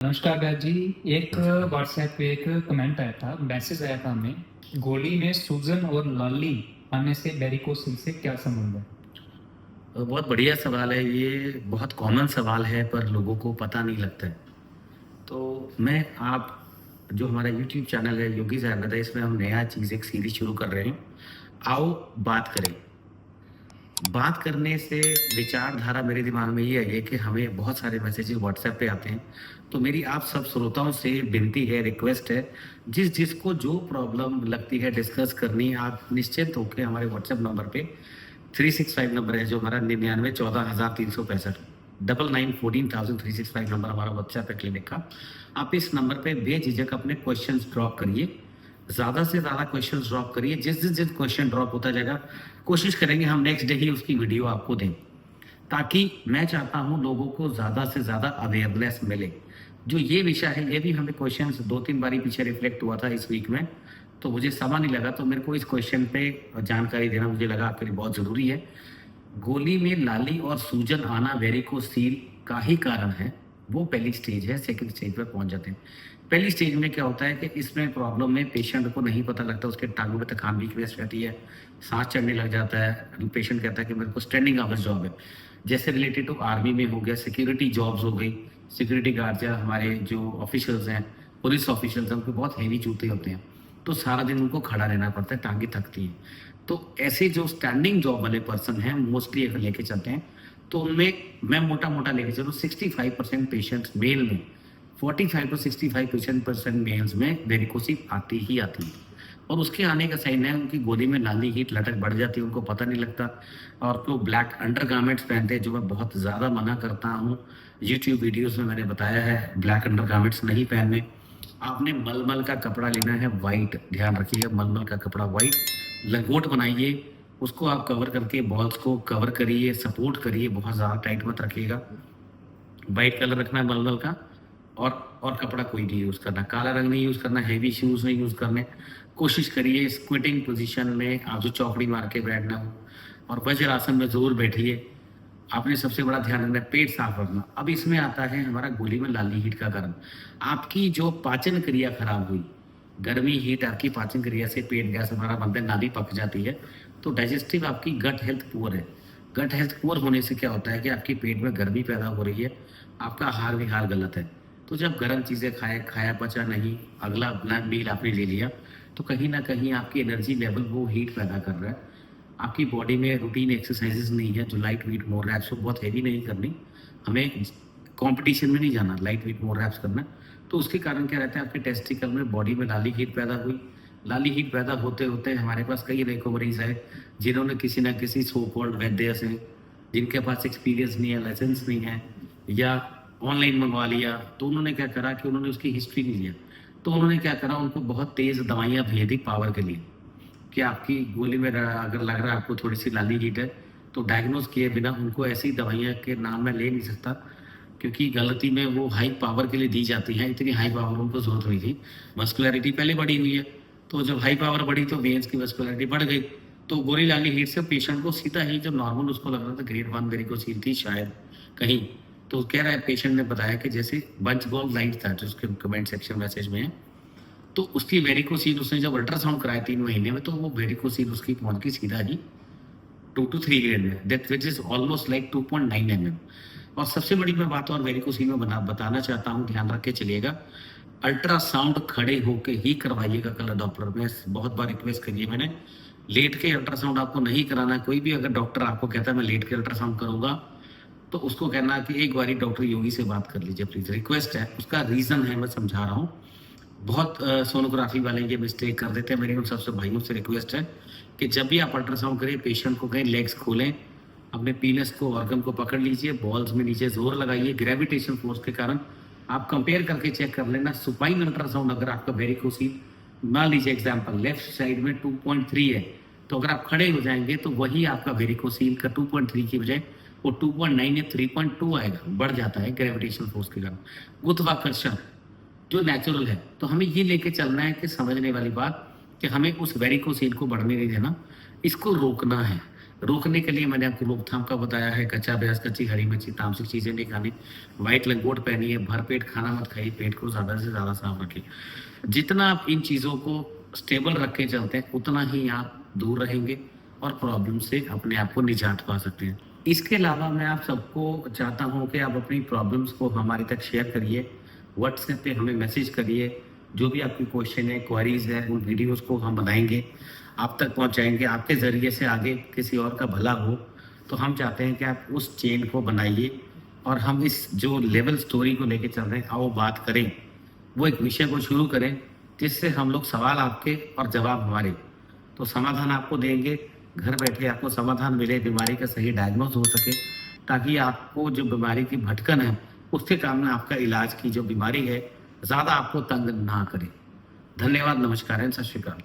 नमस्कार भैया जी। एक व्हाट्सएप पे एक कमेंट आया था, मैसेज आया था हमें, गोली में सूजन और लाली आने से वेरिकोसिल से क्या संबंध है? बहुत बढ़िया सवाल है ये, बहुत कॉमन सवाल है पर लोगों को पता नहीं लगता है। तो मैं आप जो हमारा यूट्यूब चैनल है योगी आयुर्वेदा, इसमें हम नया चीज़ एक सीरीज शुरू कर रहे हैं। आओ बात करें। बात करने से विचारधारा मेरे दिमाग में ये आई है कि हमें बहुत सारे मैसेजेस व्हाट्सएप पे आते हैं। तो मेरी आप सब श्रोताओं से विनती है, रिक्वेस्ट है, जिसको जो प्रॉब्लम लगती है डिस्कस करनी, आप निश्चिंत होकर हमारे व्हाट्सएप नंबर पे 365 नंबर है जो हमारा 99 14 365 99 14 नंबर हमारा व्हाट्सएप है क्लिनिक का। आप इस नंबर पे बेझिझक अपने क्वेश्चंस ड्रॉप करिए, ज़्यादा से ज़्यादा क्वेश्चंस ड्रॉप करिए। जिस जिस जिस क्वेश्चन ड्रॉप होता जाएगा कोशिश करेंगे हम नेक्स्ट डे ही उसकी वीडियो आपको दें, ताकि मैं चाहता हूं लोगों को ज़्यादा से ज़्यादा अवेयरनेस मिले। जो ये विषय है ये भी हमें क्वेश्चंस 2-3 बारी पीछे रिफ्लेक्ट हुआ था इस वीक में, तो मुझे समय नहीं लगा, तो मेरे को इस क्वेश्चन पे जानकारी देना मुझे लगा आपके लिए बहुत ज़रूरी है। गोली में लाली और सूजन आना वेरिकोसील का ही कारण है, वो पहली स्टेज है। सेकंड स्टेज पर पहुंच जाते हैं। पहली स्टेज में क्या होता है कि इसमें प्रॉब्लम में पेशेंट को नहीं पता लगता, उसके टांगों में थकान वीकनेस रहती है, सांस चढ़ने लग जाता है। पेशेंट कहता है कि मेरे को स्टैंडिंग आवर्स जॉब है, जैसे रिलेटेड टू आर्मी में हो गया, सिक्योरिटी जॉब्स हो गई, सिक्योरिटी गार्ड या हमारे जो ऑफिशियल्स हैं, पुलिस ऑफिशियल्स हैं, उनको बहुत हैवी जूते होते हैं, तो सारा दिन उनको खड़ा रहना पड़ता है, टांगे थकती हैं। तो ऐसे जो स्टैंडिंग जॉब वाले पर्सन हैं मोस्टली अगर लेके चलते हैं, तो उनमें मैं मोटा मोटा लेके चलूँ 65% पेशेंट्स मेल में, 45 to 65% मेल्स में वेरिकोसिल आती ही आती है। और उसके आने का साइन है उनकी गोदी में नाली हीट लटक बढ़ जाती है, उनको पता नहीं लगता। और जो ब्लैक अंडर गारमेंट्स पहनते हैं, जो मैं बहुत ज़्यादा मना करता हूँ, यूट्यूब वीडियोस में मैंने बताया है ब्लैक अंडर गारमेंट्स नहीं पहनने। आपने मलमल का कपड़ा लेना है वाइट, ध्यान रखिएगा, मलमल का कपड़ा वाइट, लंगोट बनाइए, उसको आप कवर करके बॉल्स को कवर करिए, सपोर्ट करिए, बहुत ज़्यादा टाइट मत रखिएगा। वाइट कलर रखना है मलमल का। और कपड़ा कोई नहीं यूज़ करना, काला रंग नहीं यूज़ करना, हैवी शूज़ नहीं यूज़ करने। कोशिश करिए स्क्विटिंग पोजीशन में आप जो चौकड़ी मार के बैठना हो, और वज्रासन में ज़रूर बैठिए। आपने सबसे बड़ा ध्यान रखना है पेट साफ रखना। अब इसमें आता है हमारा गोली में लाली हीट का कारण, आपकी जो पाचन क्रिया खराब हुई, गर्मी हीट आपकी पाचन क्रिया से पेट गैस हमारा बनता है, नाली पक जाती है, तो डाइजेस्टिव आपकी गट हेल्थ पुअर है। गट हेल्थ पुअर होने से क्या होता है कि आपकी पेट में गर्मी पैदा हो रही है, आपका आहार विहार गलत है। तो जब गर्म चीज़ें खाया पचा नहीं, अगला मील आपने ले लिया, तो कहीं ना कहीं आपकी एनर्जी लेवल वो हीट पैदा कर रहा है। आपकी बॉडी में रूटीन एक्सरसाइजेज नहीं है, जो लाइट वेट मोर रैप्स को बहुत हैवी नहीं करनी, हमें कंपटीशन में नहीं जाना, लाइट वेट मोर रैप्स करना। तो उसके कारण क्या रहता है, आपके टेस्टिकल में बॉडी में लाली हीट पैदा हुई। लाली हीट पैदा होते होते हमारे पास कई रिकवरीज है, जिन्होंने किसी ना किसी सो कॉल्ड वैद्य से, जिनके पास एक्सपीरियंस नहीं है, लाइसेंस नहीं है, या ऑनलाइन मंगवा लिया, तो उन्होंने क्या करा कि उन्होंने उसकी हिस्ट्री नहीं लिया। तो उन्होंने क्या करा, उनको बहुत तेज़ दवाइयाँ भेज दी पावर के लिए, कि आपकी गोली में अगर लग रहा है आपको थोड़ी सी लाली हीट है, तो डायग्नोज किए बिना उनको ऐसी दवाइयाँ के नाम मैं ले नहीं सकता, क्योंकि गलती में वो हाई पावर के लिए दी जाती हैं। इतनी हाई पावर उनको जरूरत हुई थी, मस्कुलरिटी पहले बढ़ी हुई है, तो जब हाई पावर बढ़ी तो वेन्स की मस्कुलरिटी बढ़ गई, तो गोली लाली हीट से पेशेंट को सीधा ही, जब नॉर्मल उसको लग रहा था ग्रेड 1 वेरिकोसील थी शायद कहीं, तो कह रहा है पेशेंट ने बताया कि जैसे बंच बॉल लाइट था, जो उसके कमेंट सेक्शन मैसेज में है, तो उसकी वेरिकोसील उसने जब अल्ट्रासाउंड कराया 3 महीने में, तो वो वेरिकोसील उसकी पहुंच गई सीधा ही 2 to 3 ग्रेड में, that which is almost like 2.9 mm। और सबसे बड़ी मैं बात और वेरिकोसील में बताना चाहता हूँ, ध्यान रख के चलिएगा, अल्ट्रासाउंड खड़े होके ही करवाइएगा कलर डॉपलर में। बहुत बार रिक्वेस्ट करिए मैंने, लेट के अल्ट्रासाउंड आपको नहीं कराना है। कोई भी अगर डॉक्टर आपको कहता है मैं लेट के अल्ट्रासाउंड करूंगा, तो उसको कहना कि एक बारी डॉक्टर योगी से बात कर लीजिए प्लीज, रिक्वेस्ट है। उसका रीजन है, मैं समझा रहा हूँ। बहुत सोनोग्राफी वाले ये मिस्टेक कर देते हैं। मेरी उन सबसे भाइयों से रिक्वेस्ट है कि जब भी आप अल्ट्रासाउंड करें, पेशेंट को कहें लेग्स खोलें, अपने पीनस को, ऑर्गन को पकड़ लीजिए, बॉल्स में नीचे जोर लगाइए, ग्रेविटेशन फोर्स के कारण आप कंपेयर करके चेक कर लेना। सुपाइन अल्ट्रासाउंड अगर आपका वेरिकोसील, मान लीजिए एग्जाम्पल लेफ्ट साइड में 2.3 है, तो अगर आप खड़े हो जाएंगे तो वही आपका वेरिकोसील का 2.3 की बजाय वो 2.9 या 3.2 आएगा, बढ़ जाता है ग्रेविटेशन फोर्स के कारण, गुरुत्वाकर्षण जो नेचुरल है। तो हमें ये लेके चलना है कि समझने वाली बात कि हमें उस वेरिकोसील को बढ़ने नहीं देना, इसको रोकना है। रोकने के लिए मैंने आपको रोकथाम का बताया है, कच्चा प्याज, कच्ची हरी मिर्ची, तामसिक चीजें नहीं खानी, व्हाइट लंगोट पहनिए, भरपेट खाना मत खाइए, पेट को ज्यादा से ज्यादा साफ रखिए। जितना आप इन चीजों को स्टेबल रख के चलते हैं उतना ही आप दूर रहेंगे और प्रॉब्लम से अपने आप को निजात पा सकते हैं। इसके अलावा मैं आप सबको चाहता हूं कि आप अपनी प्रॉब्लम्स को हमारे तक शेयर करिए, व्हाट्सएप पे हमें मैसेज करिए। जो भी आपकी क्वेश्चन है, क्वेरीज है, उन वीडियोस को हम बनाएंगे, आप तक पहुंचाएंगे। आपके ज़रिए से आगे किसी और का भला हो, तो हम चाहते हैं कि आप उस चेन को बनाइए और हम इस जो लेवल स्टोरी को लेके चल रहे हैं, आओ बात करें, वो एक विषय को शुरू करें जिससे हम लोग सवाल आपके और जवाब हमारे, तो समाधान आपको देंगे। घर बैठे आपको समाधान मिले, बीमारी का सही डायग्नोज हो सके, ताकि आपको जो बीमारी की भटकन है उसके काम में आपका इलाज की जो बीमारी है ज़्यादा आपको तंग ना करे। धन्यवाद, नमस्कार एंड सत श्री अकाल।